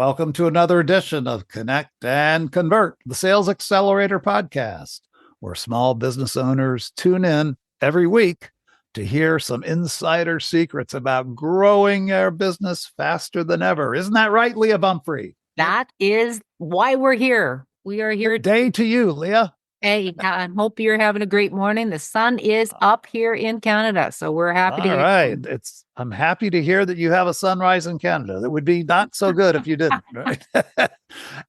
Welcome to another edition of Connect and Convert, the Sales Accelerator podcast, where small business owners tune in every week to hear some insider secrets about growing their business faster than ever. Isn't that right, Leah Bumphrey? That is why we're here. We are here. Good day to you, Leah. Hey, I hope you're having a great morning. The sun is up here in Canada, so we're happy to hear. All right. I'm happy to hear that you have a sunrise in Canada. That would be not so good if you didn't. Right?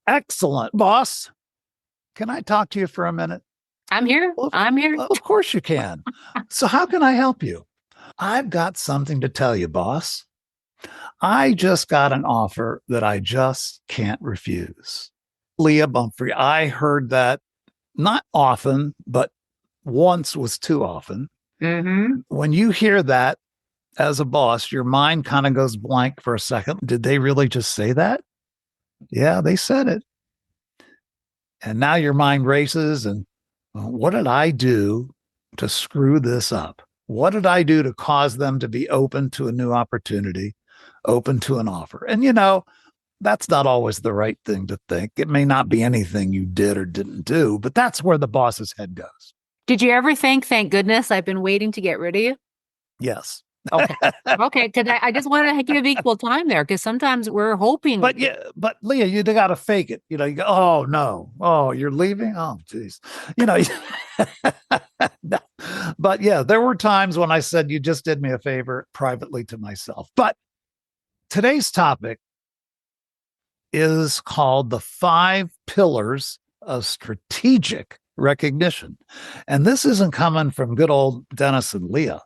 Excellent. Boss, can I talk to you for a minute? I'm here. I'm here. Of course you can. So how can I help you? I've got something to tell you, boss. I just got an offer that I just can't refuse. Leah Bumphrey, I heard that not often, but once was too often. Mm-hmm. When you hear that as a boss, your mind kind of goes blank for a second. Did they really just say that? Yeah, they said it. And now your mind races and what did I do to screw this up? What did I do to cause them to be open to a new opportunity, open to an offer? And that's not always the right thing to think. It may not be anything you did or didn't do, but that's where the boss's head goes. Did you ever think, thank goodness, I've been waiting to get rid of you? Yes. Okay. Okay. Today, I just want to give equal time there because sometimes we're hoping. But Leah, you got to fake it. You go, oh no. Oh, you're leaving? Oh, geez. But yeah, there were times when I said, you just did me a favor privately to myself. But today's topic is called the 5 pillars of strategic recognition. And this isn't coming from good old Dennis and Leah.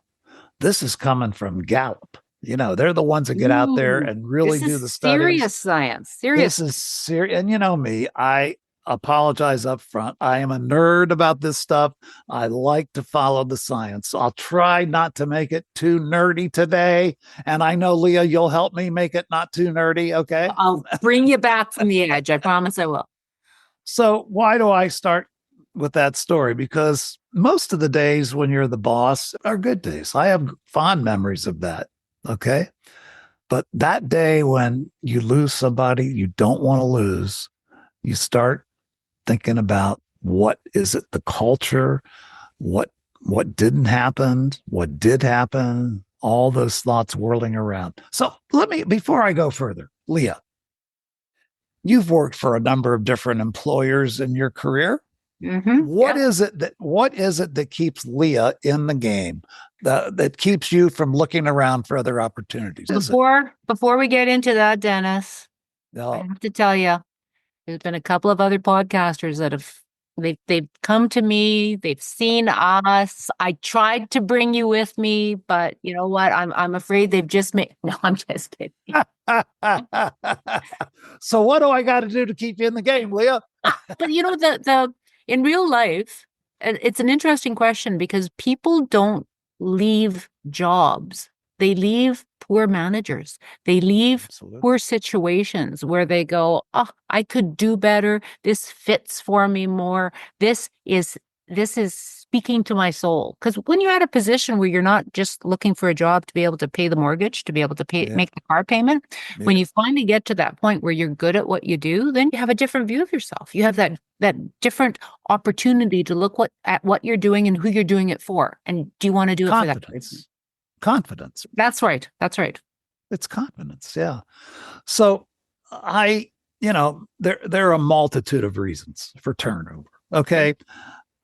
This is coming from Gallup. They're the ones that get out there and really do the studies. Serious science. Serious. This is serious. And you know me, I apologize up front. I am a nerd about this stuff. I like to follow the science. So I'll try not to make it too nerdy today. And I know, Leah, you'll help me make it not too nerdy. Okay. I'll bring you back from the edge. I promise I will. So why do I start with that story? Because most of the days when you're the boss are good days. I have fond memories of that. Okay. But that day when you lose somebody you don't want to lose, you start thinking about what is it, the culture, what didn't happen, what did happen, all those thoughts whirling around. So before I go further, Leah, you've worked for a number of different employers in your career. Mm-hmm. What is it that keeps Leah in the game, that keeps you from looking around for other opportunities? Before we get into that, Dennis, I have to tell you, there's been a couple of other podcasters that they've come to me, they've seen us. I tried to bring you with me, but you know what? I'm afraid they've just made. No, I'm just kidding. So what do I got to do to keep you in the game, Leah? But the in real life, it's an interesting question because people don't leave jobs. They leave poor managers. They leave Absolutely. Poor situations where they go, oh, I could do better. This fits for me more. This is speaking to my soul. Because when you're at a position where you're not just looking for a job to be able to pay the mortgage, to be able to make the car payment, when you finally get to that point where you're good at what you do, then you have a different view of yourself. You have that different opportunity to look at what you're doing and who you're doing it for. And do you want to do it for that person? Confidence. That's right. That's right. It's confidence. Yeah. So there are a multitude of reasons for turnover. Okay.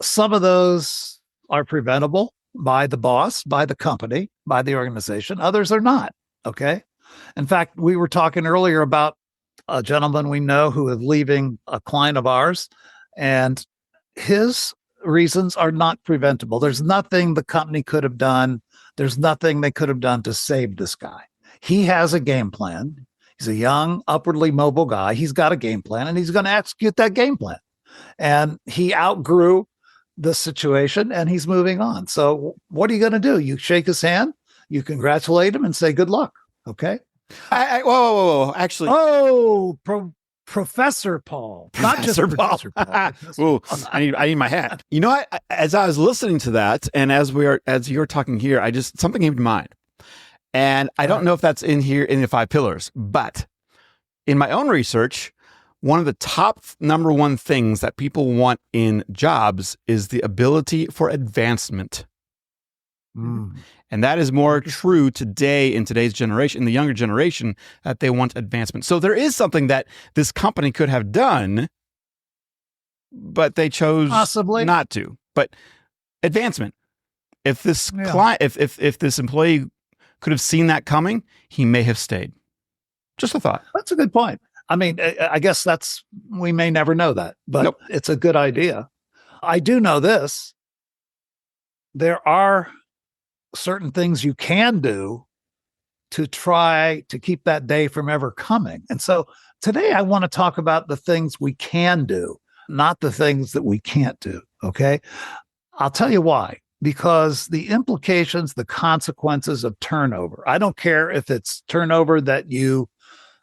Some of those are preventable by the boss, by the company, by the organization. Others are not. Okay. In fact, we were talking earlier about a gentleman we know who is leaving a client of ours, and his reasons are not preventable. There's nothing the company could have done. There's nothing they could have done to save this guy. He has a game plan. He's a young, upwardly mobile guy. He's got a game plan, and he's going to execute that game plan. And he outgrew the situation, and he's moving on. So what are you going to do? You shake his hand, you congratulate him, and say good luck. Okay? Whoa. Actually. Oh, Professor Paul. Not just Professor Paul. Ooh, I need my hat. As I was listening to that, and as you're talking here, something came to mind. And I don't know if that's in here in the 5 pillars, but in my own research, one of the top number one things that people want in jobs is the ability for advancement. Mm. And that is more true today in today's generation, in the younger generation, that they want advancement. So there is something that this company could have done, but they chose Possibly not to. But advancement. If this Yeah. client, if this employee could have seen that coming, he may have stayed. Just a thought. That's a good point. I mean, I guess we may never know that, but Nope. It's a good idea. I do know this. There are certain things you can do to try to keep that day from ever coming. And so today I want to talk about the things we can do, not the things that we can't do. Okay. I'll tell you why. Because the implications, the consequences of turnover, I don't care if it's turnover that you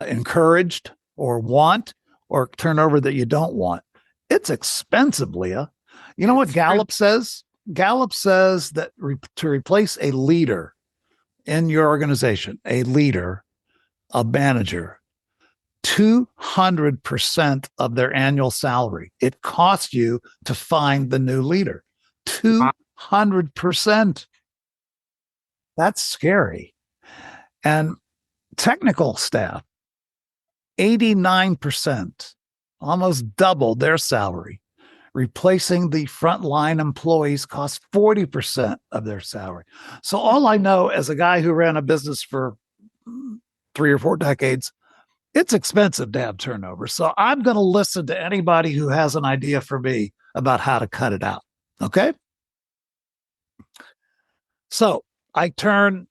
encouraged or want, or turnover that you don't want. It's expensive, Leah. You know what Gallup says? Gallup says that to replace a leader in your organization, a leader, a manager, 200% of their annual salary. It costs you to find the new leader. 200%. That's scary. And technical staff, 89%, almost double their salary. Replacing the frontline employees costs 40% of their salary. So all I know as a guy who ran a business for 3 or 4 decades, it's expensive to have turnover. So I'm going to listen to anybody who has an idea for me about how to cut it out. Okay? So I turn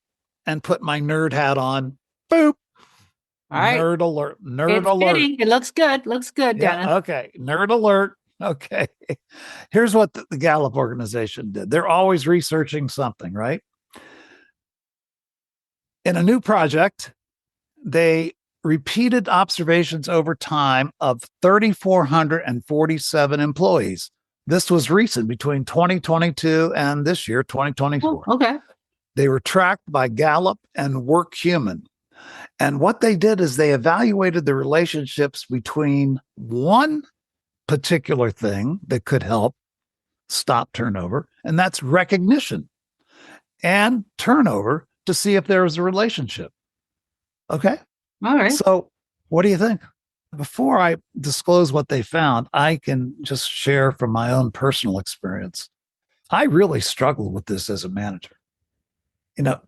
and put my nerd hat on. Boop. All right. Nerd alert. Nerd It's alert. fitting. It looks good. Looks good, Dennis. Yeah, okay. Nerd alert. Okay. Here's what the Gallup organization did. They're always researching something, right? In a new project, they repeated observations over time of 3,447 employees. This was recent, between 2022 and this year, 2024. Oh, okay. They were tracked by Gallup and WorkHuman. And what they did is they evaluated the relationships between one particular thing that could help stop turnover, and that's recognition, and turnover, to see if there was a relationship. Okay. All right. So what do you think? Before I disclose what they found, I can just share from my own personal experience. I really struggled with this as a manager. You know,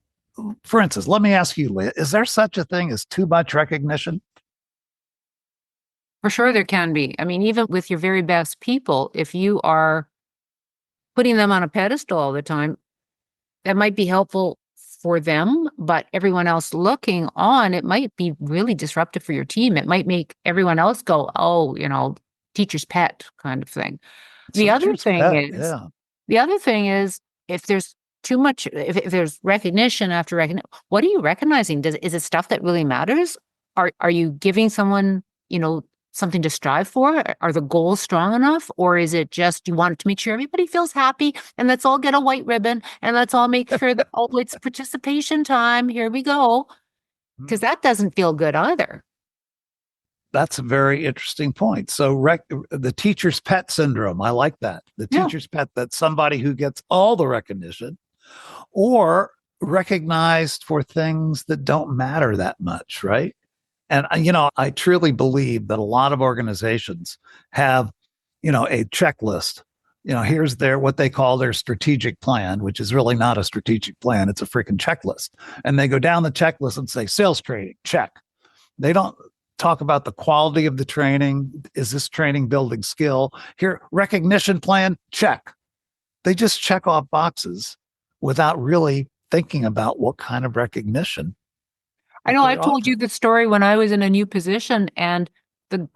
for instance, let me ask you, Leah, is there such a thing as too much recognition? For sure there can be. I mean, even with your very best people, if you are putting them on a pedestal all the time, that might be helpful for them, but everyone else looking on, it might be really disruptive for your team. It might make everyone else go, oh, teacher's pet kind of thing. The other thing is, if there's too much, if there's recognition after recognition, what are you recognizing? Is it stuff that really matters? Are you giving someone, something to strive for? Are the goals strong enough? Or is it just you want to make sure everybody feels happy and let's all get a white ribbon and let's all make sure that, oh, it's participation time. Here we go. Because that doesn't feel good either. That's a very interesting point. So the teacher's pet syndrome, I like that. The teacher's pet, that's somebody who gets all the recognition or recognized for things that don't matter that much, right? And, I truly believe that a lot of organizations have, a checklist. Here's what they call their strategic plan, which is really not a strategic plan. It's a freaking checklist. And they go down the checklist and say, sales training, check. They don't talk about the quality of the training. Is this training building skill? Here, recognition plan, check. They just check off boxes without really thinking about what kind of recognition. I know I've told you the story when I was in a new position and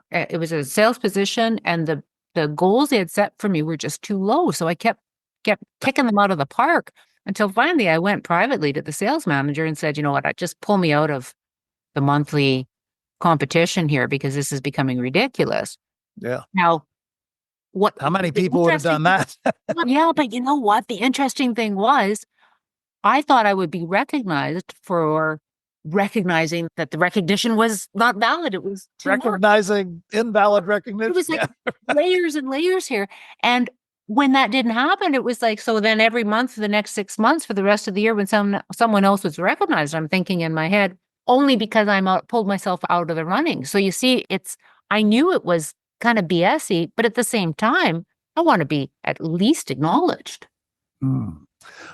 it was a sales position and the goals they had set for me were just too low. So I kept kicking them out of the park until finally I went privately to the sales manager and said, you know what, just pull me out of the monthly competition here because this is becoming ridiculous. Yeah. Now, how many people would have done that? Yeah, but you know what? The interesting thing was I thought I would be recognized for recognizing that the recognition was not valid. It was too much. Recognizing invalid recognition. It was like layers and layers here. And when that didn't happen, it was like, so then every month for the next 6 months for the rest of the year, when someone else was recognized, I'm thinking in my head, only because pulled myself out of the running. So you see, I knew it was kind of BS-y, but at the same time, I want to be at least acknowledged.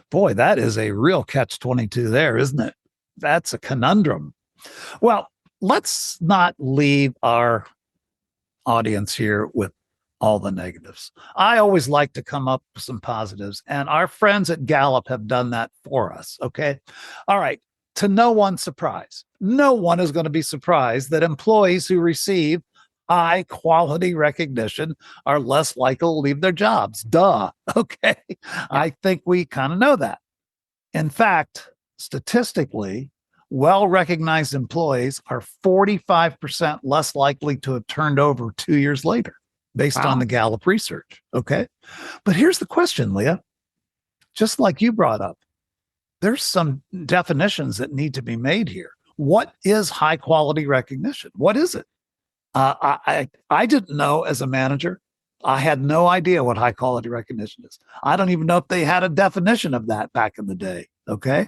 Boy, that is a real catch-22 there, isn't it? That's a conundrum. Well, let's not leave our audience here with all the negatives. I always like to come up with some positives, and our friends at Gallup have done that for us. Okay. All right. To no one's surprise, no one is going to be surprised that employees who receive high quality recognition are less likely to leave their jobs. Duh. Okay. I think we kind of know that. In fact, statistically, well-recognized employees are 45% less likely to have turned over 2 years later, based on the Gallup research. Okay. But here's the question, Leah. Just like you brought up, there's some definitions that need to be made here. What is high quality recognition? What is it? I didn't know as a manager. I had no idea what high quality recognition is. I don't even know if they had a definition of that back in the day. Okay.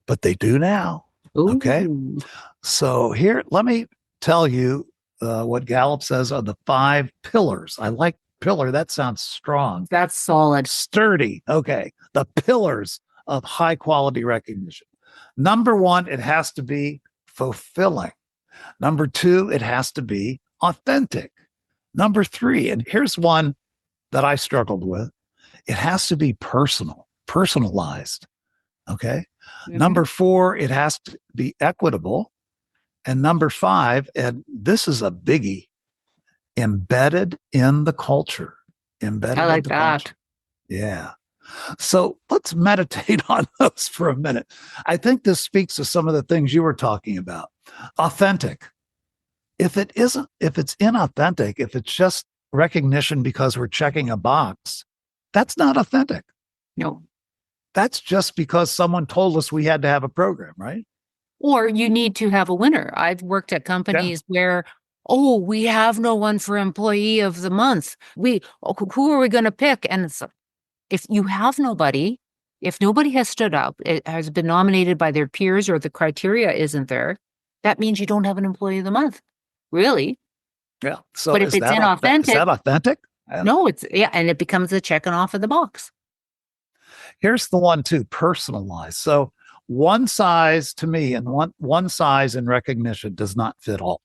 But they do now. Okay. Ooh. So here, let me tell you what Gallup says are the 5 pillars. I like pillar. That sounds strong. That's solid. Sturdy. Okay. The pillars of high quality recognition. Number 1, it has to be fulfilling. Number 2, it has to be authentic. Number 3, and here's one that I struggled with. It has to be personalized. Okay. Mhm. Number 4, it has to be equitable. And number 5, and this is a biggie, embedded in the culture. Embedded I like in the that. culture. Yeah. So let's meditate on those for a minute. I think this speaks to some of the things you were talking about. Authentic. If it's inauthentic, if it's just recognition because we're checking a box, that's not authentic. No. That's just because someone told us we had to have a program, right? Or you need to have a winner. I've worked at companies where, we have no one for employee of the month. Who are we going to pick? And it's, if you have nobody, if nobody has stood up, it has been nominated by their peers or the criteria isn't there, that means you don't have an employee of the month. Really? Yeah. So But if it's inauthentic, is that authentic? no, and it becomes a checking off of the box. Here's the one too, personalized. So one size to me and one size in recognition does not fit all.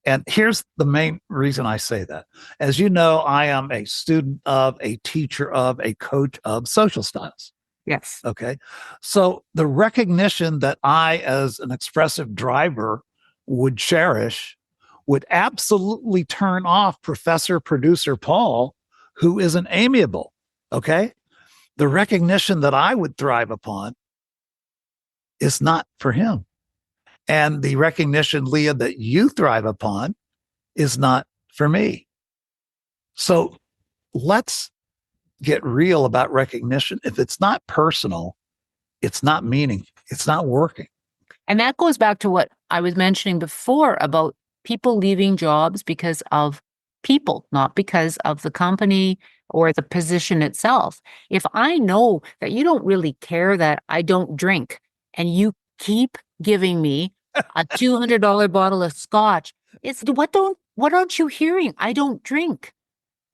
And here's the main reason I say that. As you know, I am a student of, a teacher of, a coach of social styles. Yes. Okay. So the recognition that I, as an expressive driver, would cherish would absolutely turn off Professor Producer Paul, who isn't amiable. Okay. The recognition that I would thrive upon is not for him. And the recognition, Leah, that you thrive upon is not for me. So let's get real about recognition. If it's not personal, it's not meaningful. It's not working. And that goes back to what I was mentioning before about people leaving jobs because of people, not because of the company or the position itself. If I know that you don't really care that I don't drink and you keep giving me a $200 bottle of scotch, what aren't you hearing? I don't drink.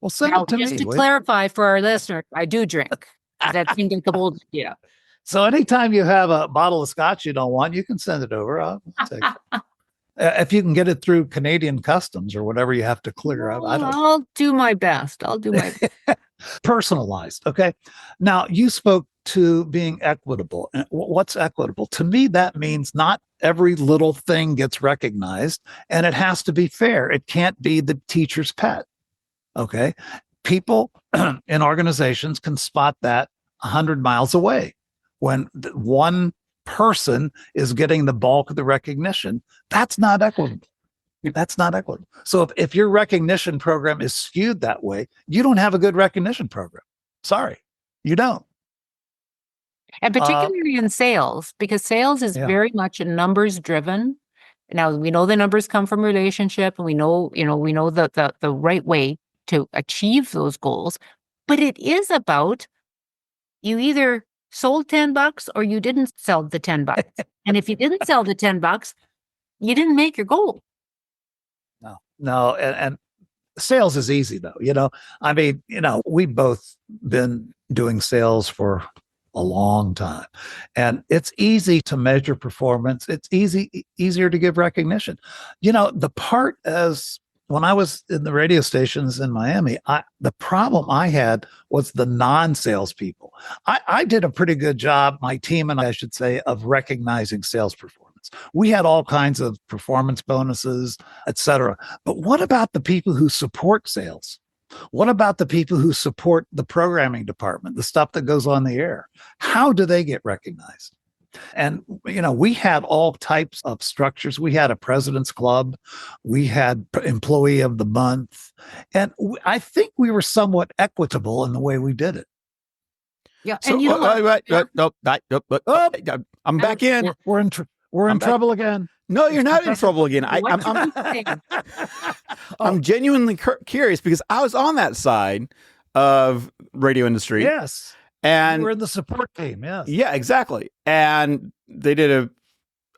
Well, send Now, it to just me. to will you? clarify for our listener, I do drink. That seemed like a bold idea. So anytime you have a bottle of scotch you don't want, you can send it over. I'll take it. If you can get it through Canadian customs or whatever you have to clear up. I don't know. I'll do my best. Personalized. Okay. Now you spoke to being equitable. And what's equitable? To me, that means not every little thing gets recognized and it has to be fair. It can't be the teacher's pet. Okay. People in organizations can spot that 100 miles away when one person is getting the bulk of the recognition. That's not equitable. That's not equitable. So if your recognition program is skewed that way, you don't have a good recognition program. Sorry, you don't. And particularly in sales, because sales is Yeah. very much numbers driven. Now we know the numbers come from relationship, and we know the right way to achieve those goals. But it is about, you either sold $10 or you didn't sell the $10. And if you didn't sell the $10, you didn't make your goal. No, and sales is easy though. I mean, we've both been doing sales for a long time, and it's easy to measure performance. It's easier to give recognition. The part as when I was in the radio stations in Miami, the problem I had was the non-sales people. I did a pretty good job, my team and I should say, of recognizing sales performance. We had all kinds of performance bonuses, et cetera. But what about the people who support sales? What about the people who support the programming department, the stuff that goes on the air? How do they get recognized? And, we had all types of structures. We had a president's club. We had employee of the month. And I think we were somewhat equitable in the way we did it. Yeah. So, And you know what? I'm back in. We're in trouble again. No, you're not in trouble again. I'm genuinely curious because I was on that side of radio industry. Yes. And we're in the support team. Yes. Yeah, exactly. And they did a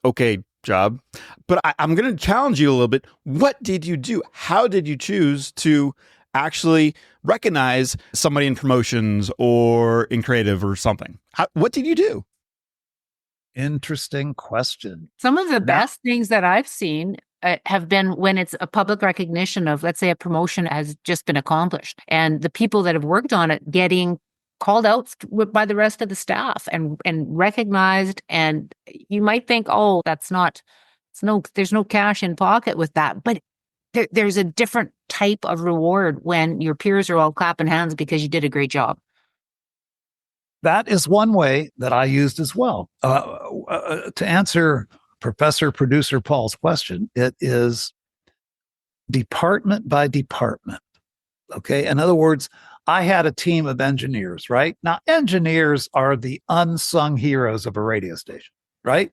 okay job. But I'm going to challenge you a little bit. What did you do? How did you choose to actually recognize somebody in promotions or in creative or something? What did you do? Interesting question. Some of the best things that I've seen have been when it's a public recognition of, let's say, a promotion has just been accomplished, and the people that have worked on it getting called out by the rest of the staff and recognized. And you might think, oh, there's no cash in pocket with that, but there's a different type of reward when your peers are all clapping hands because you did a great job. That is one way that I used as well. To answer Professor Producer Paul's question, it is department by department. Okay. In other words, I had a team of engineers, right? Now, engineers are the unsung heroes of a radio station, right?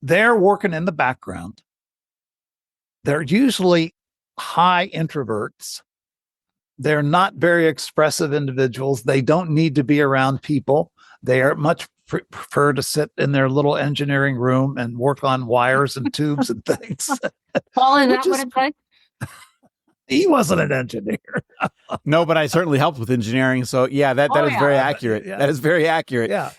They're working in the background. They're usually high introverts. They're not very expressive individuals. They don't need to be around people. They are much prefer to sit in their little engineering room and work on wires and tubes and things. Paul, is that what it's like? He wasn't an engineer. No, but I certainly helped with engineering. So yeah, that is very accurate. Yeah. That is very accurate. Yeah.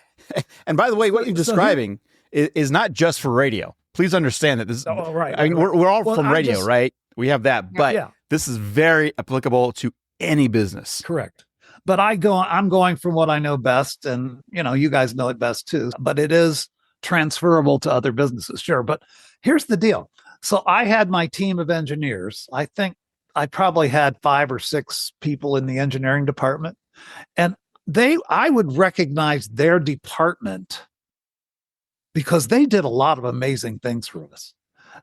And by the way, what you're describing is not just for radio. Please understand that this is, right. I mean, we're all from radio, right? We have that, but this is very applicable to any business. Correct. But I'm going from what I know best, and you guys know it best too, but it is transferable to other businesses. Sure. But here's the deal. So I had my team of engineers. I think I probably had 5 or 6 people in the engineering department, and I would recognize their department because they did a lot of amazing things for us.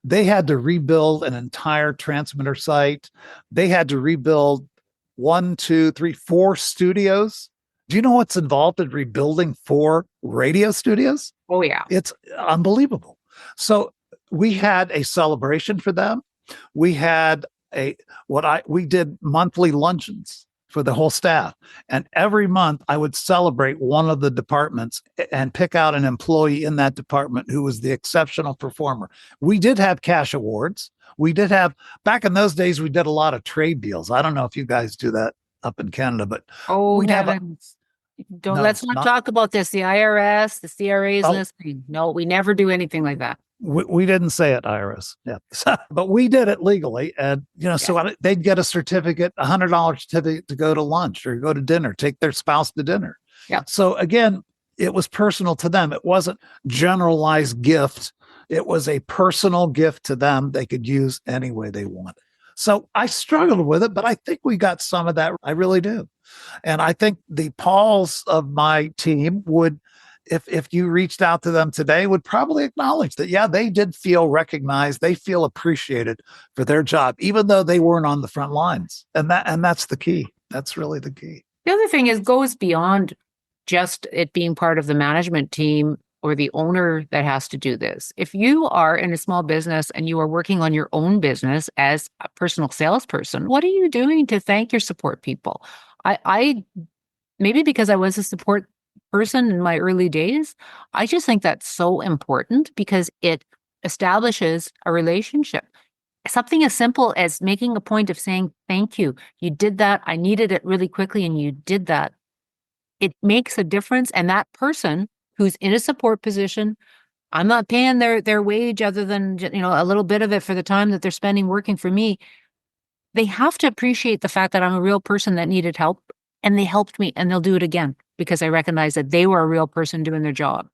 They had to rebuild an entire transmitter site. They had to rebuild 1, 2, 3, 4 studios. Do you know what's involved in rebuilding 4 radio studios? Oh, yeah. It's unbelievable. So we had a celebration for them. We had we did monthly luncheons for the whole staff. And every month I would celebrate one of the departments and pick out an employee in that department who was the exceptional performer. We did have cash awards. We did have, back in those days, we did a lot of trade deals. I don't know if you guys do that up in Canada, but let's not talk about this. The IRS, the CRAs, and this thing. No, we never do anything like that. We didn't say it, IRS. Yeah. But we did it legally. And, so they'd get a certificate, $100 certificate to go to lunch or go to dinner, take their spouse to dinner. Yeah. So again, it was personal to them. It wasn't generalized gift. It was a personal gift to them they could use any way they wanted. So I struggled with it, but I think we got some of that. I really do. And I think the Pauls of my team would, if you reached out to them today, would probably acknowledge that, yeah, they did feel recognized. They feel appreciated for their job, even though they weren't on the front lines. And that's the key. That's really the key. The other thing goes beyond just it being part of the management team or the owner that has to do this. If you are in a small business and you are working on your own business as a personal salesperson, what are you doing to thank your support people? I maybe because I was a support person in my early days, I just think that's so important because it establishes a relationship. Something as simple as making a point of saying, thank you. You did that. I needed it really quickly and you did that. It makes a difference. And that person who's in a support position, I'm not paying their wage other than, a little bit of it for the time that they're spending working for me. They have to appreciate the fact that I'm a real person that needed help and they helped me and they'll do it again because I recognize that they were a real person doing their job.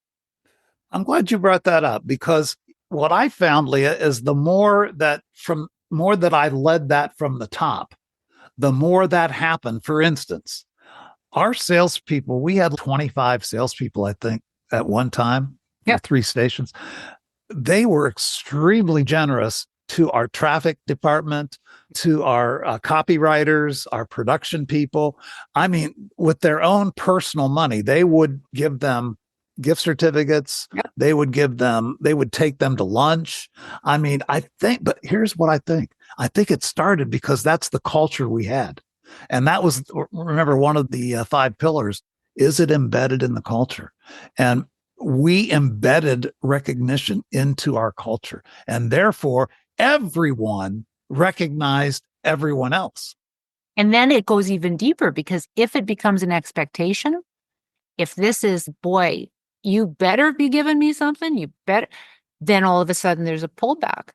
I'm glad you brought that up because what I found, Leah, is the more that I led that from the top, the more that happened. For instance, our salespeople, we had 25 salespeople, I think, at one time, for 3 stations. They were extremely generous to our traffic department, to our copywriters, our production people. I mean, with their own personal money, they would give them gift certificates. Yep. They would take them to lunch. I mean, but here's what I think. I think it started because that's the culture we had. And that was, remember, one of the 5 pillars, is it embedded in the culture? And we embedded recognition into our culture. And therefore, everyone recognized everyone else. And then it goes even deeper because if it becomes an expectation, if this is, boy, you better be giving me something, then all of a sudden there's a pullback.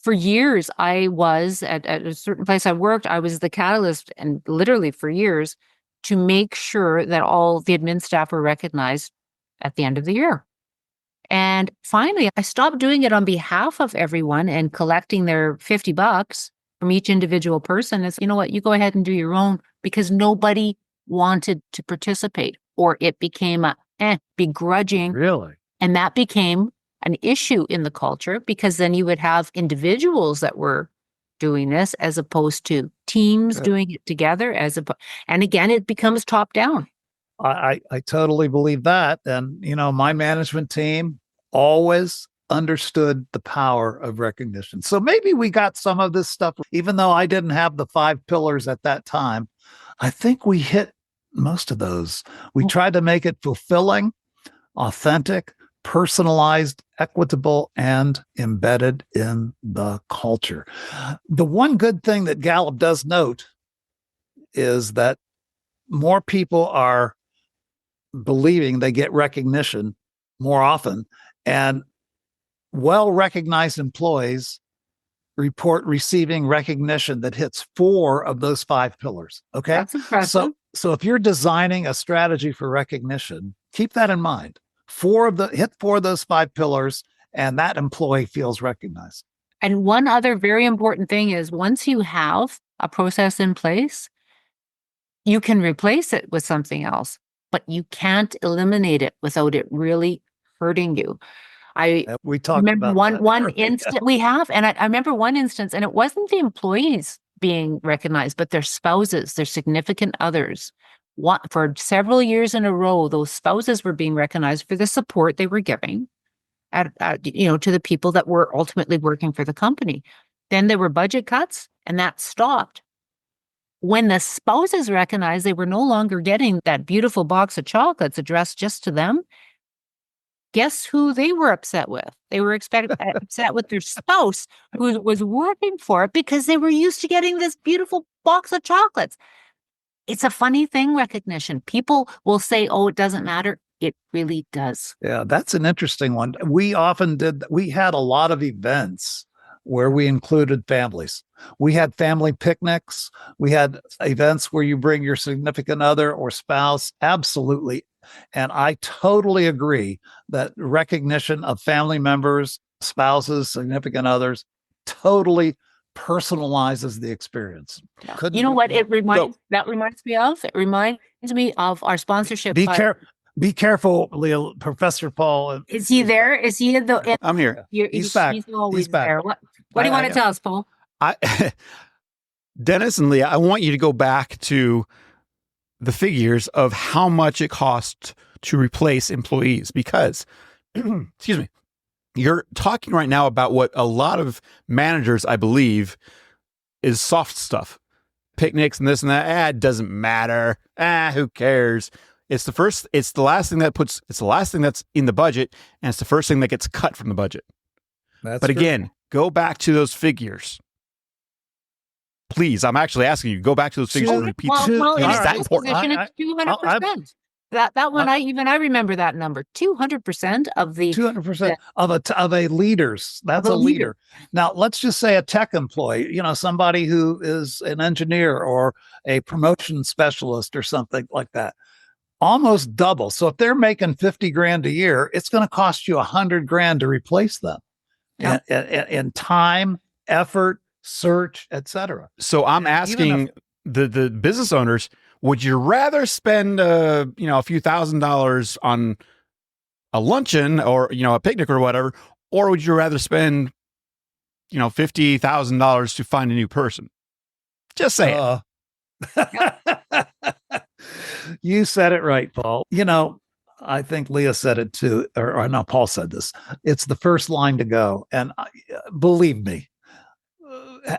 For years, I was at a certain place I worked, I was the catalyst and literally for years to make sure that all the admin staff were recognized at the end of the year. And finally, I stopped doing it on behalf of everyone and collecting their $50 from each individual person. It's, you know what, you go ahead and do your own because nobody wanted to participate or it became begrudging. Really? And that became an issue in the culture because then you would have individuals that were doing this as opposed to teams doing it together. And again, it becomes top down. I totally believe that. And, my management team always understood the power of recognition. So maybe we got some of this stuff, even though I didn't have the 5 pillars at that time. I think we hit most of those. We tried to make it fulfilling, authentic, personalized, equitable, and embedded in the culture. The one good thing that Gallup does note is that more people are believing they get recognition more often, and well-recognized employees report receiving recognition that hits 4 of those 5 pillars. Okay. That's impressive. So if you're designing a strategy for recognition, keep that in mind. Hit 4 of those 5 pillars, and that employee feels recognized. And one other very important thing is once you have a process in place, you can replace it with something else, but you can't eliminate it without it really hurting you. We talked remember about one instance we have, and I remember one instance, and it wasn't the employees being recognized, but their spouses, their significant others. For several years in a row, those spouses were being recognized for the support they were giving to the people that were ultimately working for the company. Then there were budget cuts, and that stopped. When the spouses recognized they were no longer getting that beautiful box of chocolates addressed just to them, guess who they were upset with? They were upset with their spouse who was working for it because they were used to getting this beautiful box of chocolates. It's a funny thing, recognition. People will say, oh, it doesn't matter. It really does. Yeah, that's an interesting one. We had a lot of events where we included families. We had family picnics. We had events where you bring your significant other or spouse. Absolutely. And I totally agree that recognition of family members, spouses, significant others totally personalizes the experience. You know what that reminds me of? It reminds me of our sponsorship. Be careful, Leah. Professor Paul. Is he there? Is he in the? I'm here. He's back. He's always He's back. there. What do you want to tell us, Paul? Dennis and Leah, I want you to go back to the figures of how much it costs to replace employees because, excuse me, you're talking right now about what a lot of managers, I believe, is soft stuff. Picnics and this and that. It doesn't matter. Who cares? It's the last thing that's in the budget, and it's the first thing that gets cut from the budget. That's But true. again, go back to those figures. Please, I'm actually asking you, go back to those figures and repeat them. Well, in It's a that sales important. position, it's 200%. That one, I remember that number. 200% of the 200% of a leader's. That's a leader. Now, let's just say a tech employee, somebody who is an engineer or a promotion specialist or something like that, almost double. So if they're making 50 grand a year, it's going to cost you 100 grand to replace them in time, effort, search, etc. So I'm asking the business owners, would you rather spend a few $1,000s on a luncheon or a picnic or whatever, or would you rather spend $50,000 to find a new person? Just say it. You said it right, Paul. I think Leah said it too, or no, Paul said this. It's the first line to go, and believe me,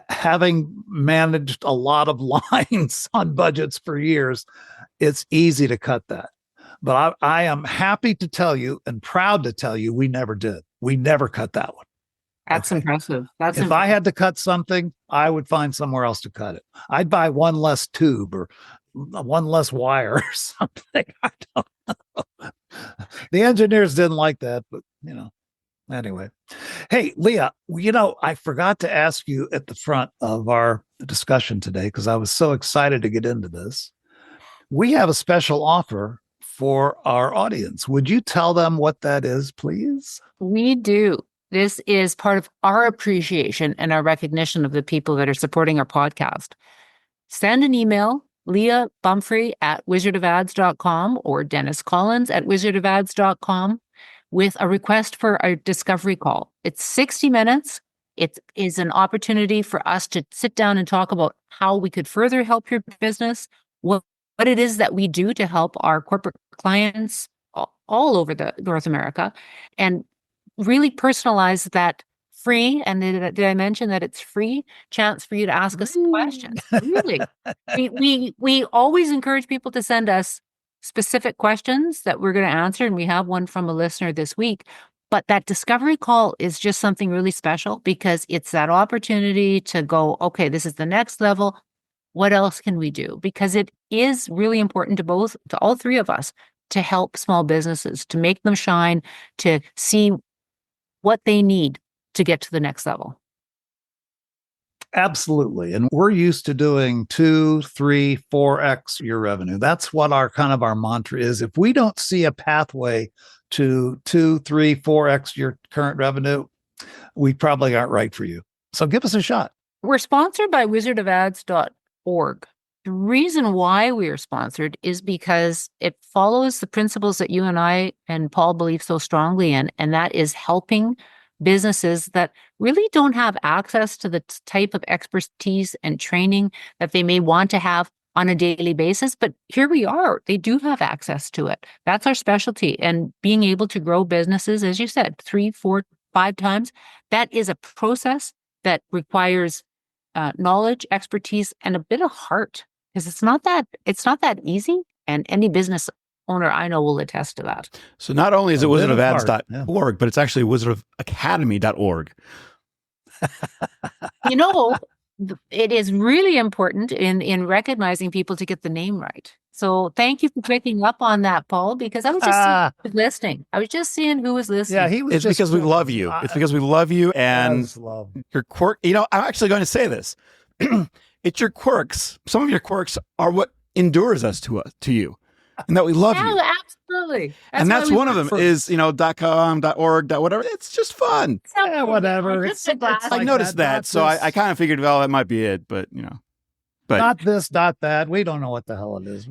having managed a lot of lines on budgets for years, it's easy to cut that. But I am happy to tell you and proud to tell you we never did. We never cut that one. That's impressive. If I had to cut something, I would find somewhere else to cut it. I'd buy one less tube or one less wire or something. I don't know. The engineers didn't like that, but anyway. Hey, Leah, I forgot to ask you at the front of our discussion today because I was so excited to get into this. We have a special offer for our audience. Would you tell them what that is, please? We do. This is part of our appreciation and our recognition of the people that are supporting our podcast. Send an email, Leah Bumphrey at wizardofads.com or Dennis Collins at wizardofads.com with a request for a discovery call. It's 60 minutes. It is an opportunity for us to sit down and talk about how we could further help your business, what it is that we do to help our corporate clients all over the North America, and really personalize that free, and did I mention that it's free chance for you to ask us some questions? Really. We always encourage people to send us specific questions that we're going to answer, and we have one from a listener this week. But that discovery call is just something really special because it's that opportunity to go, okay, this is the next level. What else can we do? Because it is really important to all three of us to help small businesses, to make them shine, to see what they need to get to the next level. Absolutely. And we're used to doing 2, 3, 4x your revenue. That's what our mantra is. If we don't see a pathway to 2, 3, 4x your current revenue, we probably aren't right for you. So give us a shot. We're sponsored by wizardofads.org. The reason why we are sponsored is because it follows the principles that you and I and Paul believe so strongly in, and that is helping businesses that really don't have access to the type of expertise and training that they may want to have on a daily basis. But here we are. They do have access to it. That's our specialty. And being able to grow businesses, as you said, 3, 4, 5 times, that is a process that requires knowledge, expertise, and a bit of heart. Because it's not that easy. And any business owner I know will attest to that. So not only is it wizardofads.org, but it's actually wizardofacademy.org. It is really important in recognizing people to get the name right. So thank you for picking up on that, Paul, because I was just listening. I was just seeing who was listening. Yeah, he was. It's because we love you. It's because we love you and your quirk. I'm actually going to say this. It's your quirks. Some of your quirks are what endures us to you, and that we love you. Absolutely. And that's one of them is, .com, .org, whatever. It's just fun. Yeah, whatever. I noticed that. So I kind of figured, well, that might be it, but but not this, not that. We don't know what the hell it is.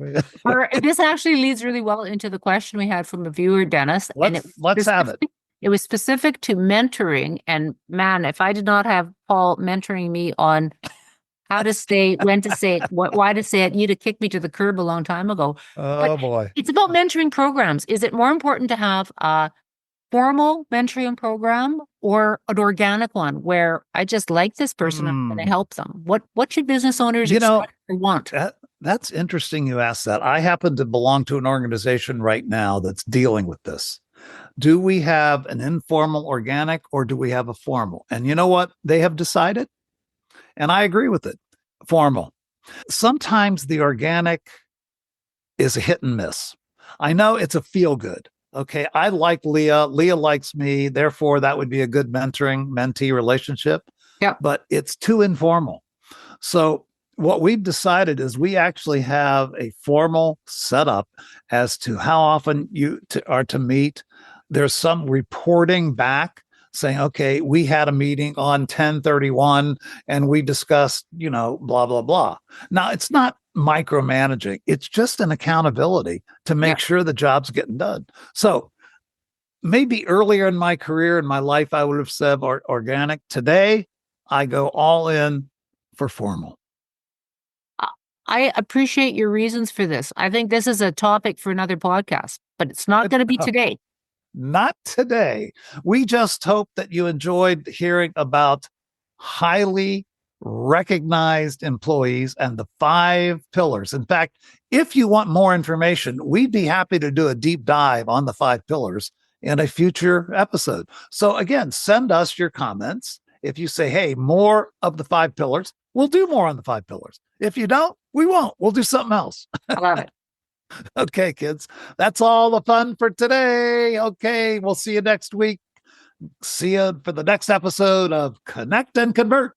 This actually leads really well into the question we had from a viewer, Dennis. Let's have it. It was specific to mentoring. And man, if I did not have Paul mentoring me on how to say it, when to say it, why to say it. You'd have kicked me to the curb a long time ago. Oh boy. It's about mentoring programs. Is it more important to have a formal mentoring program or an organic one where I just like this person, I'm going to help them? What should business owners expect or want? That's interesting you asked that. I happen to belong to an organization right now that's dealing with this. Do we have an informal organic or do we have a formal? And you know what they have decided? And I agree with it. Formal. Sometimes the organic is a hit and miss. I know it's a feel good. Okay. I like Leah. Leah likes me. Therefore, that would be a good mentoring mentee relationship. Yeah. But it's too informal. So what we've decided is we actually have a formal setup as to how often you are to meet. There's some reporting back saying, okay, we had a meeting on 10/31 and we discussed, blah, blah, blah. Now, it's not micromanaging. It's just an accountability to make sure the job's getting done. So maybe earlier in my career, in my life, I would have said organic. Today, I go all in for formal. I appreciate your reasons for this. I think this is a topic for another podcast, but it's not going to be today. Not today. We just hope that you enjoyed hearing about highly recognized employees and the 5 pillars. In fact, if you want more information, we'd be happy to do a deep dive on the 5 pillars in a future episode. So again, send us your comments. If you say, hey, more of the 5 pillars, we'll do more on the 5 pillars. If you don't, we won't. We'll do something else. I love it. Okay, kids, that's all the fun for today. Okay, we'll see you next week. See you for the next episode of Connect and Convert.